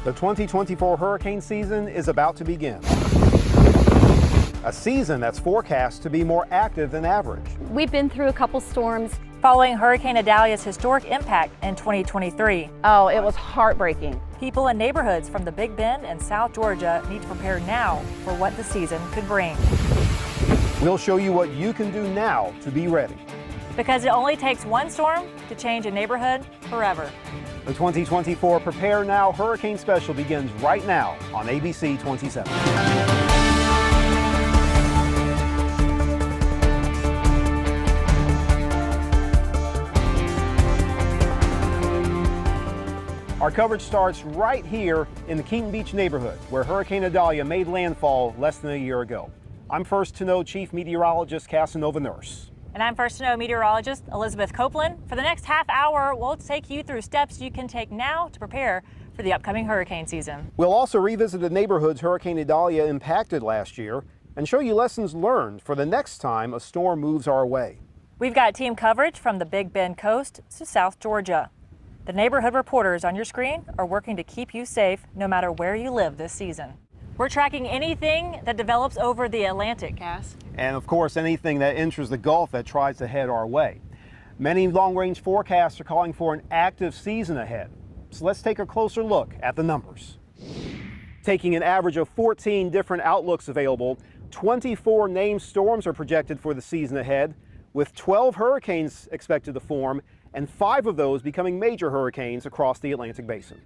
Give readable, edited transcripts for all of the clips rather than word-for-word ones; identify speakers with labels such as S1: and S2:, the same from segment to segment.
S1: The 2024 hurricane season is about to begin. A season that's forecast to be more active than average.
S2: We've been through a couple storms.
S3: Following Hurricane Idalia's historic impact in 2023.
S4: Oh, it was heartbreaking.
S3: People in neighborhoods from the Big Bend and South Georgia need to prepare now for what the season could bring.
S1: We'll show you what you can do now to be ready.
S3: Because it only takes one storm to change a neighborhood forever.
S1: The 2024 Prepare Now Hurricane Special begins right now on ABC 27. Our coverage starts right here in the Keaton Beach neighborhood, where Hurricane Idalia made landfall less than a year ago. I'm First to Know Chief Meteorologist Casanova Nurse.
S3: And I'm First to Know Meteorologist Elizabeth Copeland. For the next half hour, we'll take you through steps you can take now to prepare for the upcoming hurricane season.
S1: We'll also revisit the neighborhoods Hurricane Idalia impacted last year and show you lessons learned for the next time a storm moves our way.
S3: We've got team coverage from the Big Bend coast to South Georgia. The neighborhood reporters on your screen are working to keep you safe no matter where you live this season. We're tracking anything that develops over the Atlantic, Cass.
S1: And of course, anything that enters the Gulf that tries to head our way. Many long-range forecasts are calling for an active season ahead. So let's take a closer look at the numbers. Taking an average of 14 different outlooks available, 24 named storms are projected for the season ahead, with 12 hurricanes expected to form, and 5 of those becoming major hurricanes across the Atlantic Basin.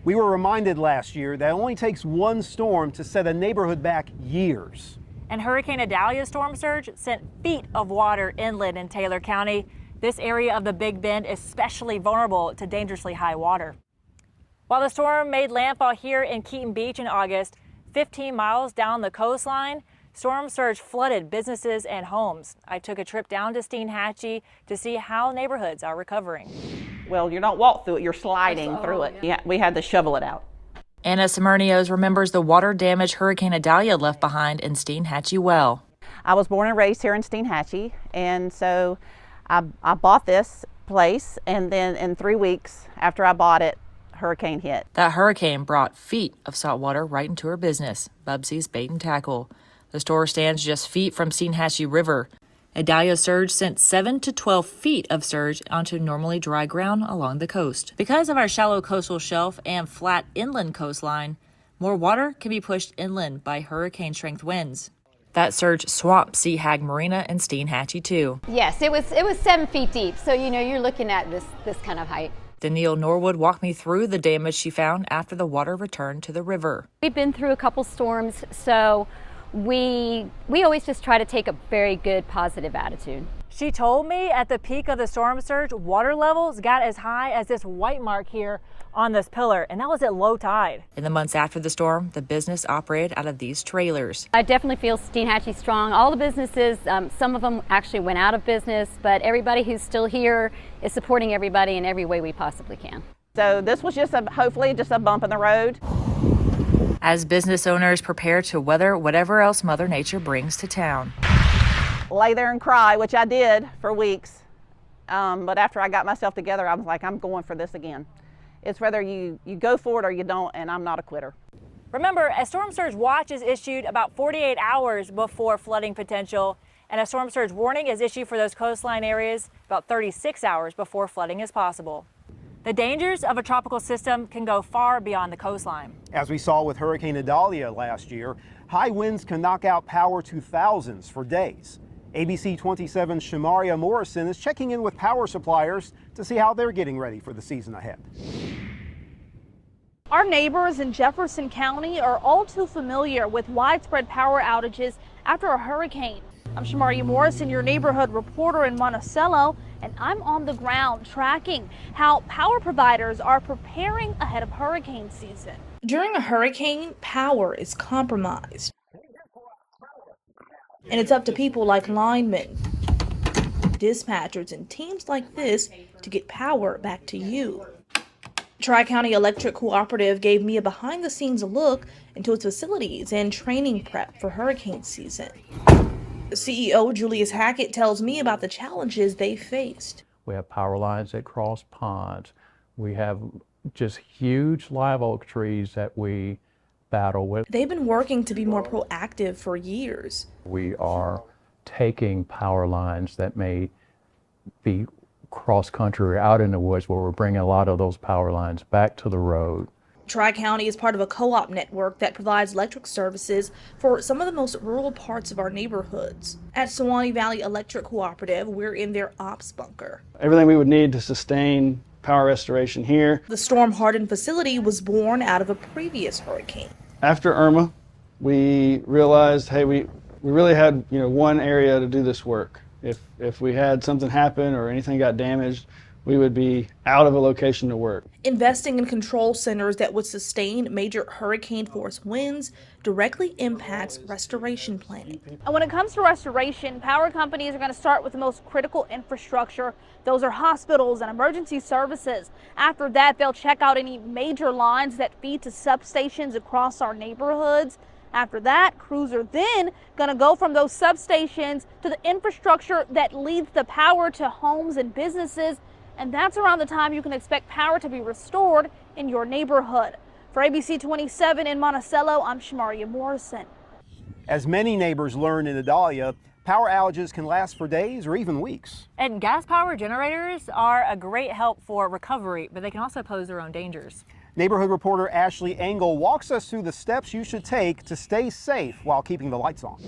S1: We were reminded last year that it only takes one storm to set a neighborhood back years.
S3: And Hurricane Idalia's storm surge sent feet of water inland in Taylor County. This area of the Big Bend is especially vulnerable to dangerously high water. While the storm made landfall here in Keaton Beach in August, 15 miles down the coastline, storm surge flooded businesses and homes. I took a trip down to Steinhatchee to see how neighborhoods are recovering.
S4: Well, you don't walk through it, you're sliding through it. Yeah, we had to shovel it out.
S3: Anna Simernios remembers the water damage Hurricane Idalia left behind in Steinhatchee well.
S4: I was born and raised here in Steinhatchee, and so I bought this place, and then in 3 weeks after I bought it, hurricane hit.
S3: That hurricane brought feet of salt water right into her business, Bubsy's Bait and Tackle. The store stands just feet from Steinhatchee River. Idalia's surge sent 7 to 12 feet of surge onto normally dry ground along the coast. Because of our shallow coastal shelf and flat inland coastline, more water can be pushed inland by hurricane-strength winds. That surge swamped Sea Hag Marina and Steinhatchee too.
S2: Yes, it was 7 feet deep, so you're looking at this kind of height.
S3: Danielle Norwood walked me through the damage she found after the water returned to the river.
S2: We've been through a couple storms, so we always just try to take a very good positive attitude.
S3: She told me at the peak of the storm surge, water levels got as high as this white mark here on this pillar, and that was at low tide. In the months after the storm, the business operated out of these trailers.
S2: I definitely feel Steinhatchee strong. All the businesses, some of them actually went out of business, but everybody who's still here is supporting everybody in every way we possibly can.
S4: So this was hopefully just a bump in the road.
S3: As business owners prepare to weather whatever else Mother Nature brings to town.
S4: Lay there and cry, which I did for weeks. But after I got myself together, I was like, I'm going for this again. It's whether you go for it or you don't, and I'm not a quitter.
S3: Remember, a storm surge watch is issued about 48 hours before flooding potential, and a storm surge warning is issued for those coastline areas about 36 hours before flooding is possible. The dangers of a tropical system can go far beyond the coastline.
S1: As we saw with Hurricane Idalia last year, high winds can knock out power to thousands for days. ABC 27's Shamaria Morrison is checking in with power suppliers to see how they're getting ready for the season ahead.
S5: Our neighbors in Jefferson County are all too familiar with widespread power outages after a hurricane. I'm Shamaria Morrison, your neighborhood reporter in Monticello, and I'm on the ground tracking how power providers are preparing ahead of hurricane season.
S6: During a hurricane, power is compromised. And it's up to people like linemen, dispatchers, and teams like this to get power back to you. Tri-County Electric Cooperative gave me a behind-the-scenes look into its facilities and training prep for hurricane season. CEO Julius Hackett tells me about the challenges they faced.
S7: We have power lines that cross ponds. We have just huge live oak trees that we battle with.
S6: They've been working to be more proactive for years.
S7: We are taking power lines that may be cross-country or out in the woods, where we're bringing a lot of those power lines back to the road.
S6: Tri-County is part of a co-op network that provides electric services for some of the most rural parts of our neighborhoods. At Suwannee Valley Electric Cooperative, we're in their ops bunker.
S8: Everything we would need to sustain power restoration here.
S6: The storm-hardened facility was born out of a previous hurricane.
S8: After Irma, we realized, hey, we really had one area to do this work. If we had something happen or anything got damaged, we would be out of a location to work.
S6: Investing in control centers that would sustain major hurricane-force winds directly impacts restoration planning.
S5: And when it comes to restoration, power companies are going to start with the most critical infrastructure. Those are hospitals and emergency services. After that, they'll check out any major lines that feed to substations across our neighborhoods. After that, crews are then going to go from those substations to the infrastructure that leads the power to homes and businesses. And that's around the time you can expect power to be restored in your neighborhood. For ABC 27 in Monticello, I'm Shamaria Morrison.
S1: As many neighbors learned in Idalia, power outages can last for days or even weeks.
S9: And gas power generators are a great help for recovery, but they can also pose their own dangers.
S1: Neighborhood reporter Ashley Engel walks us through the steps you should take to stay safe while keeping the lights on.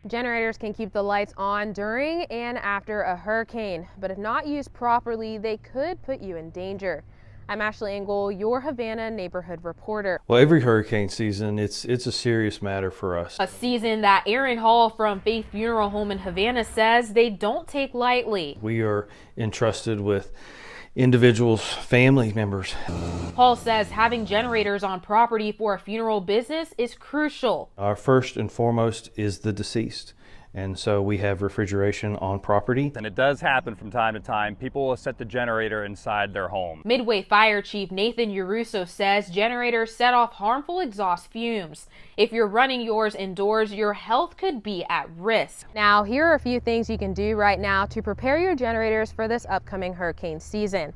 S10: Generators can keep the lights on during and after a hurricane, but if not used properly, they could put you in danger. I'm Ashley Engel, your Havana neighborhood reporter.
S11: Well, every hurricane season, it's a serious matter for us.
S10: A season that Aaron Hall from Faith Funeral Home in Havana says they don't take lightly.
S11: We are entrusted with individuals' family members.
S10: Hall says having generators on property for a funeral business is crucial.
S11: Our first and foremost is the deceased. And so we have refrigeration on property.
S12: And it does happen from time to time. People will set the generator inside their home.
S10: Midway Fire Chief Nathan Uruso says generators set off harmful exhaust fumes. If you're running yours indoors, your health could be at risk. Now, here are a few things you can do right now to prepare your generators for this upcoming hurricane season.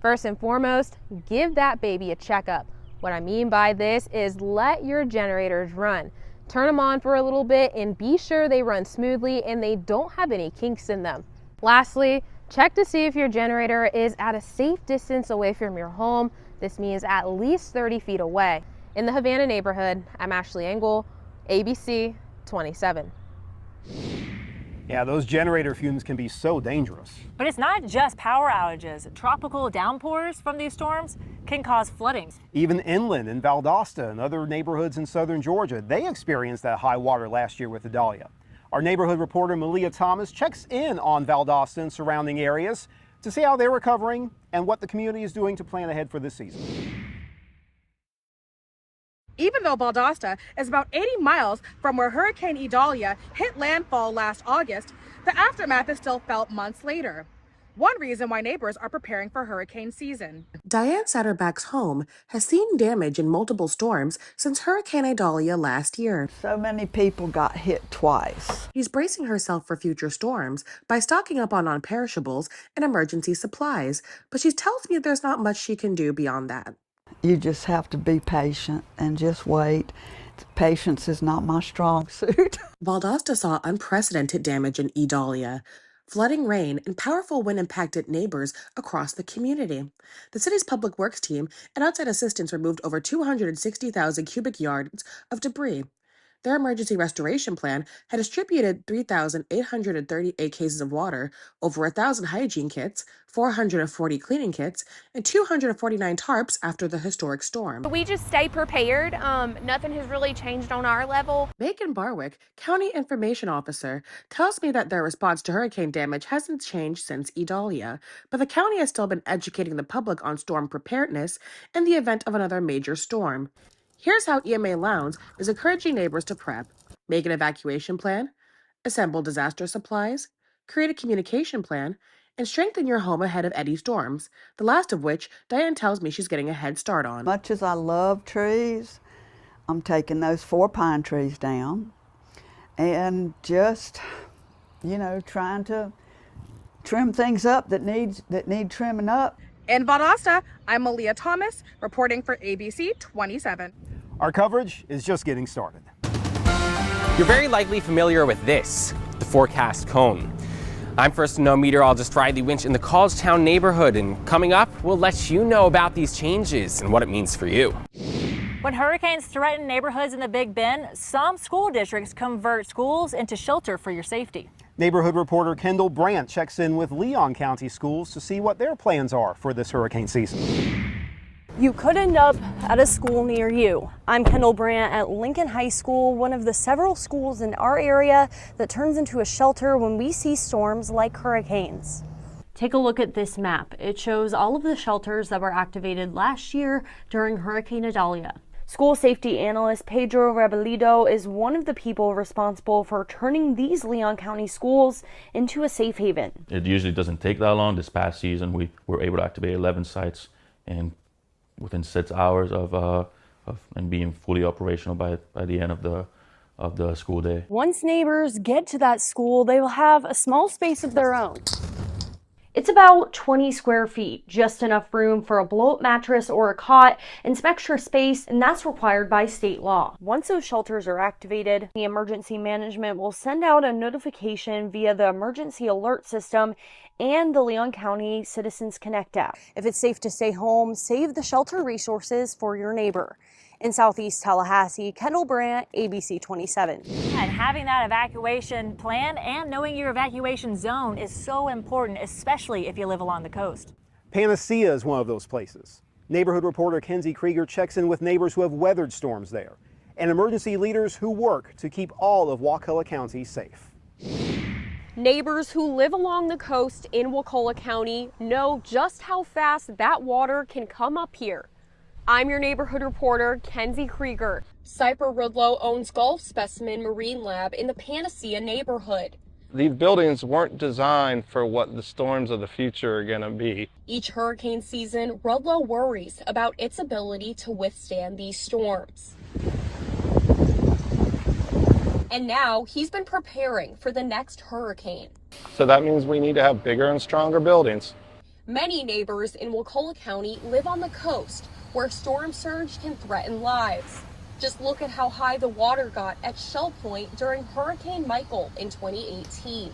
S10: First and foremost, give that baby a checkup. What I mean by this is let your generators run. Turn them on for a little bit and be sure they run smoothly and they don't have any kinks in them. Lastly, check to see if your generator is at a safe distance away from your home. This means at least 30 feet away. In the Havana neighborhood, I'm Ashley Engel, ABC 27.
S1: Yeah, those generator fumes can be so dangerous.
S9: But it's not just power outages. Tropical downpours from these storms can cause flooding.
S1: Even inland in Valdosta and other neighborhoods in southern Georgia, they experienced that high water last year with Idalia. Our neighborhood reporter Malia Thomas checks in on Valdosta and surrounding areas to see how they're recovering and what the community is doing to plan ahead for this season.
S13: Even though Valdosta is about 80 miles from where Hurricane Idalia hit landfall last August, the aftermath is still felt months later. One reason why neighbors are preparing for hurricane season.
S14: Diane Satterback's home has seen damage in multiple storms since Hurricane Idalia last year.
S15: So many people got hit twice.
S14: She's bracing herself for future storms by stocking up on non-perishables and emergency supplies, but she tells me there's not much she can do beyond that.
S15: You just have to be patient and just wait. Patience is not my strong suit.
S14: Valdosta saw unprecedented damage in Idalia. Flooding rain and powerful wind impacted neighbors across the community. The city's public works team and outside assistants removed over 260,000 cubic yards of debris. Their emergency restoration plan had distributed 3,838 cases of water, over 1,000 hygiene kits, 440 cleaning kits, and 249 tarps after the historic storm.
S16: We just stay prepared. Nothing has really changed on our level.
S14: Megan Barwick, County Information Officer, tells me that their response to hurricane damage hasn't changed since Idalia, but the county has still been educating the public on storm preparedness in the event of another major storm. Here's how EMA Lowndes is encouraging neighbors to prep: make an evacuation plan, assemble disaster supplies, create a communication plan, and strengthen your home ahead of any storms, the last of which Diane tells me she's getting a head start on.
S15: Much as I love trees, I'm taking those 4 pine trees down and just, trying to trim things up that need trimming up.
S13: In Valdosta, I'm Malia Thomas, reporting for ABC 27.
S1: Our coverage is just getting started.
S17: You're very likely familiar with this, the forecast cone. I'm First to Know meteorologist Riley Winch in the Collegetown neighborhood, and coming up, we'll let you know about these changes and what it means for you.
S9: When hurricanes threaten neighborhoods in the Big Bend, some school districts convert schools into shelter for your safety.
S1: Neighborhood reporter Kendall Brandt checks in with Leon County schools to see what their plans are for this hurricane season.
S18: You could end up at a school near you. I'm Kendall Brandt at Lincoln High School, one of the several schools in our area that turns into a shelter when we see storms like hurricanes. Take a look at this map. It shows all of the shelters that were activated last year during Hurricane Idalia. School safety analyst Pedro Rebelido is one of the people responsible for turning these Leon County schools into a safe haven.
S19: It usually doesn't take that long. This past season, we were able to activate 11 sites and within 6 hours of being fully operational by the end of the school day.
S18: Once neighbors get to that school, they will have a small space of their own. It's about 20 square feet, just enough room for a blow-up mattress or a cot and some extra space, and that's required by state law. Once those shelters are activated, the emergency management will send out a notification via the emergency alert system and the Leon County Citizens Connect app. If it's safe to stay home, save the shelter resources for your neighbor. In Southeast Tallahassee, Kendall Brandt, ABC 27.
S9: And having that evacuation plan and knowing your evacuation zone is so important, especially if you live along the coast.
S1: Panacea is one of those places. Neighborhood reporter Kenzie Krieger checks in with neighbors who have weathered storms there and emergency leaders who work to keep all of Wakulla County safe.
S20: Neighbors who live along the coast in Wakulla County know just how fast that water can come up here. I'm your neighborhood reporter, Kenzie Krieger. Cypher Rudlow owns Gulf Specimen Marine Lab in the Panacea neighborhood.
S21: These buildings weren't designed for what the storms of the future are going to be.
S20: Each hurricane season, Rudlow worries about its ability to withstand these storms. And now he's been preparing for the next hurricane.
S21: So that means we need to have bigger and stronger buildings.
S20: Many neighbors in Wakulla County live on the coast, where storm surge can threaten lives. Just look at how high the water got at Shell Point during Hurricane Michael in 2018.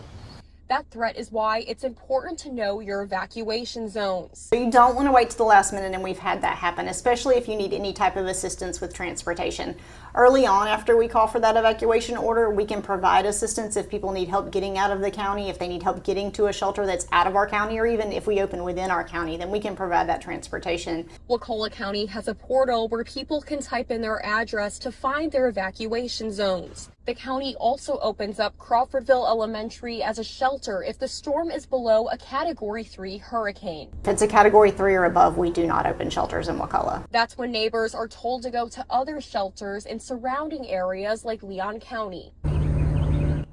S20: That threat is why it's important to know your evacuation zones.
S22: You don't want to wait to the last minute, and we've had that happen, especially if you need any type of assistance with transportation. Early on, after we call for that evacuation order, we can provide assistance if people need help getting out of the county, if they need help getting to a shelter that's out of our county, or even if we open within our county, then we can provide that transportation.
S20: Wakulla County has a portal where people can type in their address to find their evacuation zones. The county also opens up Crawfordville Elementary as a shelter if the storm is below a Category 3 hurricane.
S22: If it's a Category 3 or above, we do not open shelters in Wakulla.
S20: That's when neighbors are told to go to other shelters in surrounding areas like Leon County.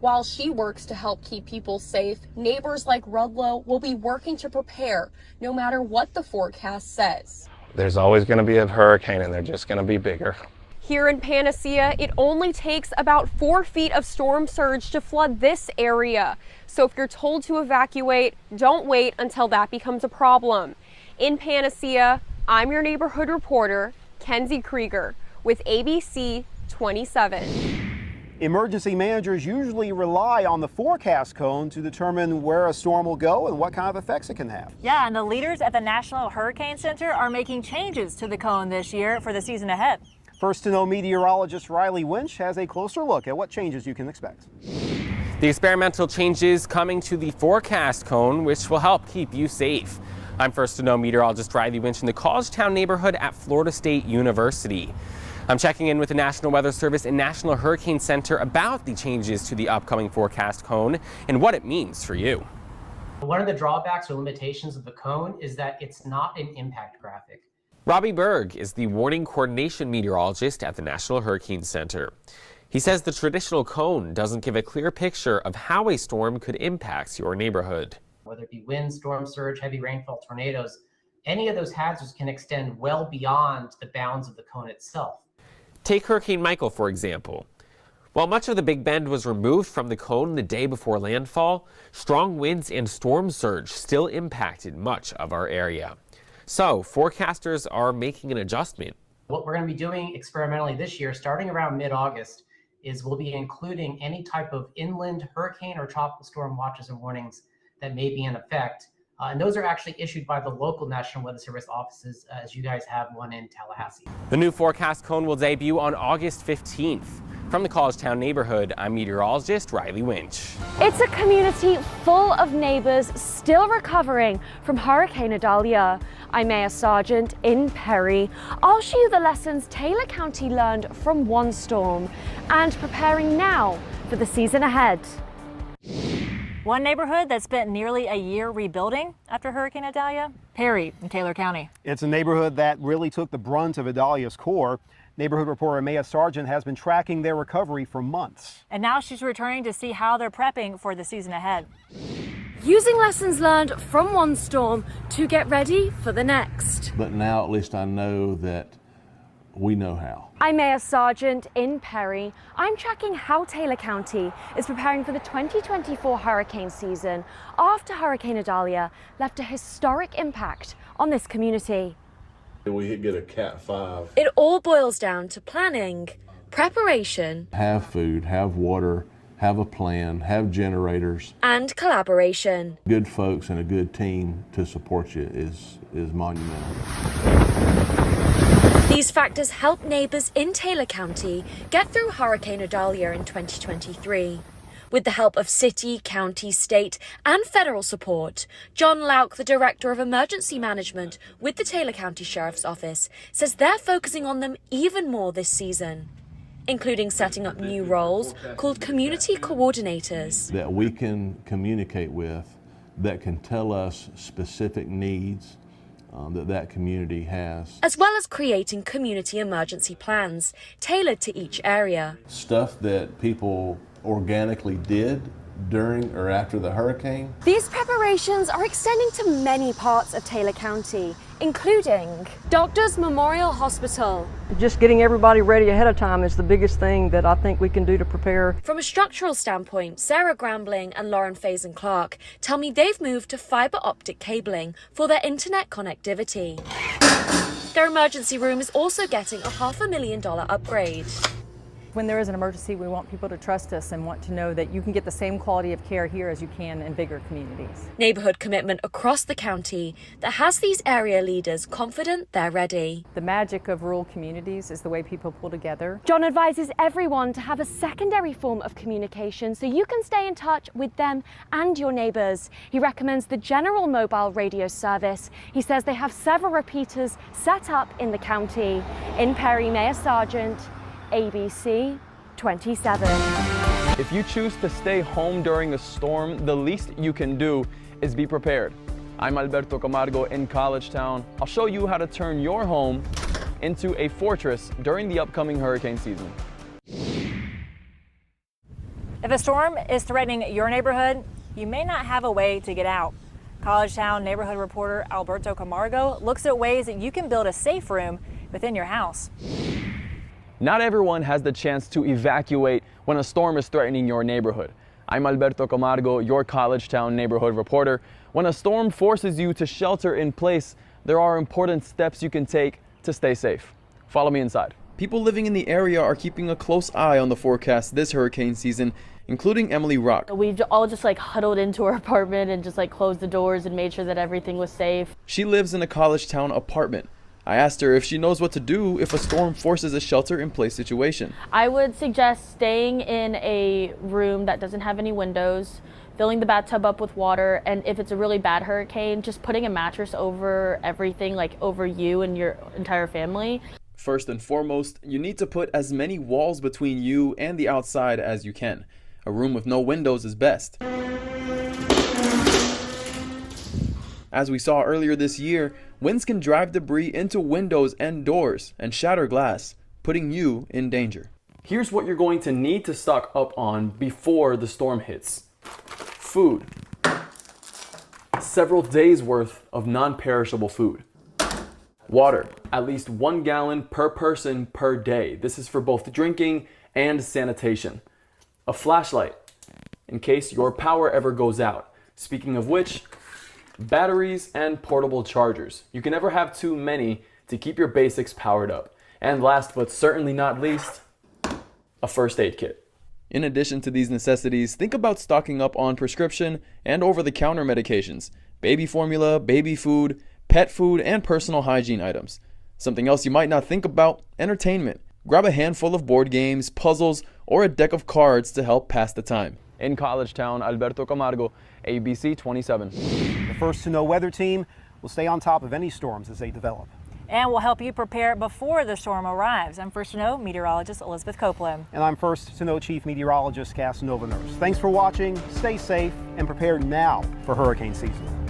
S20: While she works to help keep people safe, neighbors like Rudlow will be working to prepare no matter what the forecast says.
S21: There's always going to be a hurricane, and they're just going to be bigger.
S20: Here in Panacea, it only takes about 4 feet of storm surge to flood this area. So if you're told to evacuate, don't wait until that becomes a problem. In Panacea, I'm your neighborhood reporter, Kenzie Krieger, with ABC 27.
S1: Emergency managers usually rely on the forecast cone to determine where a storm will go and what kind of effects it can have.
S9: Yeah, and the leaders at the National Hurricane Center are making changes to the cone this year for the season ahead.
S1: First to Know meteorologist Riley Winch has a closer look at what changes you can expect.
S17: The experimental changes coming to the forecast cone, which will help keep you safe. I'm First to Know meteorologist Riley Winch in the Collegetown neighborhood at Florida State University. I'm checking in with the National Weather Service and National Hurricane Center about the changes to the upcoming forecast cone and what it means for you.
S23: One of the drawbacks or limitations of the cone is that it's not an impact graphic.
S17: Robbie Berg is the warning coordination meteorologist at the National Hurricane Center. He says the traditional cone doesn't give a clear picture of how a storm could impact your neighborhood.
S23: Whether it be wind, storm surge, heavy rainfall, tornadoes, any of those hazards can extend well beyond the bounds of the cone itself.
S17: Take Hurricane Michael, for example. While much of the Big Bend was removed from the cone the day before landfall, strong winds and storm surge still impacted much of our area. So forecasters are making an adjustment.
S23: What we're going to be doing experimentally this year, starting around mid-August, is we'll be including any type of inland hurricane or tropical storm watches and warnings that may be in effect. And those are actually issued by the local National Weather Service offices, as you guys have one in Tallahassee.
S17: The new forecast cone will debut on August 15th. From the College Town neighborhood, I'm meteorologist Riley Winch.
S18: It's a community full of neighbors still recovering from Hurricane Idalia. I'm Mayor Sargent in Perry. I'll show you the lessons Taylor County learned from one storm and preparing now for the season ahead.
S9: One neighborhood that spent nearly a year rebuilding after Hurricane Idalia, Perry in Taylor County.
S1: It's a neighborhood that really took the brunt of Idalia's core. Neighborhood reporter Maya Sargent has been tracking their recovery for months.
S9: And now she's returning to see how they're prepping for the season ahead.
S18: Using lessons learned from one storm to get ready for the next.
S2: But now at least I know that we know how.
S18: I'm Mayor Sargent in Perry. I'm tracking how Taylor County is preparing for the 2024 hurricane season after Hurricane Idalia left a historic impact on this community.
S2: We get a Cat 5.
S18: It all boils down to planning, preparation,
S2: Have food, have water, have a plan, have generators.
S18: and collaboration.
S2: Good folks and a good team to support you is monumental.
S18: These factors help neighbors in Taylor County get through Hurricane Idalia in 2023. With the help of city, county, state, and federal support, John Lauk, the Director of Emergency Management with the Taylor County Sheriff's Office, says they're focusing on them even more this season, including setting up new roles called community coordinators.
S2: That we can communicate with, that can tell us specific needs that community has.
S18: As well as creating community emergency plans tailored to each area.
S2: Stuff that people organically did during or after the hurricane.
S18: These preparations are extending to many parts of Taylor County, including Doctors Memorial Hospital.
S3: Just getting everybody ready ahead of time is the biggest thing that I think we can do to prepare.
S18: From a structural standpoint, Sarah Grambling and Lauren Faison Clark tell me they've moved to fiber optic cabling for their internet connectivity. Their emergency room is also getting a $500,000 upgrade.
S4: When there is an emergency, we want people to trust us and want to know that you can get the same quality of care here as you can in bigger communities.
S18: Neighborhood commitment across the county that has these area leaders confident they're ready.
S4: The magic of rural communities is the way people pull together.
S18: John advises everyone to have a secondary form of communication so you can stay in touch with them and your neighbors. He recommends the General Mobile Radio Service. He says they have several repeaters set up in the county. In Perry, Mayor Sargent, ABC 27.
S24: If you choose to stay home during a storm, the least you can do is be prepared. I'm Alberto Camargo in College Town. I'll show you how to turn your home into a fortress during the upcoming hurricane season.
S9: If a storm is threatening your neighborhood, you may not have a way to get out. College Town neighborhood reporter Alberto Camargo looks at ways that you can build a safe room within your house.
S24: Not everyone has the chance to evacuate when a storm is threatening your neighborhood. I'm Alberto Camargo, your College Town neighborhood reporter. When a storm forces you to shelter in place, there are important steps you can take to stay safe. Follow me inside. People living in the area are keeping a close eye on the forecast this hurricane season, including Emily Rock.
S25: We all just huddled into our apartment and just closed the doors and made sure that everything was safe.
S24: She lives in a College Town apartment. I asked her if she knows what to do if a storm forces a shelter-in-place situation.
S25: I would suggest staying in a room that doesn't have any windows, filling the bathtub up with water, and if it's a really bad hurricane, just putting a mattress over everything, over you and your entire family.
S24: First and foremost, you need to put as many walls between you and the outside as you can. A room with no windows is best. As we saw earlier this year, winds can drive debris into windows and doors and shatter glass, putting you in danger. Here's what you're going to need to stock up on before the storm hits. Food. Several days worth of non-perishable food. Water. At least 1 gallon per person per day. This is for both drinking and sanitation. A flashlight, in case your power ever goes out. Speaking of which, batteries, and portable chargers. You can never have too many to keep your basics powered up. And last but certainly not least, a first aid kit. In addition to these necessities, think about stocking up on prescription and over-the-counter medications, baby formula, baby food, pet food, and personal hygiene items. Something else you might not think about, entertainment. Grab a handful of board games, puzzles, or a deck of cards to help pass the time. In College Town, Alberto Camargo, ABC 27.
S1: The First to Know weather team will stay on top of any storms as they develop.
S9: And we'll help you prepare before the storm arrives. I'm First to Know meteorologist Elizabeth Copeland.
S1: And I'm First to Know Chief Meteorologist Casanova Nurse. Thanks for watching, stay safe, and prepare now for hurricane season.